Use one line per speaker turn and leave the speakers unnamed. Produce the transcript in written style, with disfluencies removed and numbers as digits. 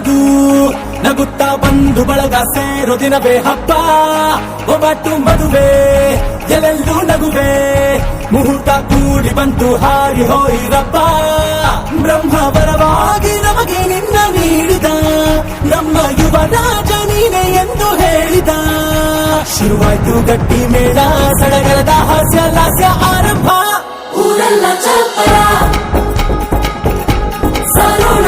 ಬಂತು ನಗುತ್ತಾ ಬಂದು ಬಳಗ ಸೇರೋ ದಿನವೇ ಹಬ್ಬ ಒಬ್ಬಟ್ಟು ಮದುವೆ ಎಲ್ಲೆಲ್ಲೂ ನಗುವೆ ಮುಹೂರ್ತ ಕೂಡಿ ಬಂತು ಹಾರಿ ಹೋಯಿರಪ್ಪ ಬ್ರಹ್ಮ ವರವಾಗಿ ನಮಗೆ ನಿನ್ನ ನೀಡಿದ ನಮ್ಮ ಯುವ ರಾಜ ನೀನೆ ಎಂದು ಹೇಳಿದ ಶುರುವಾಯ್ತು ಗಟ್ಟಿ ಮೇಳ ಸಡಗರದ ಹಾಸ್ಯ ಲಾಸ್ಯ ಆರಂಭ
ಊರೆಲ್ಲ ಚಪ್ಪರ ಸಾರೋಣ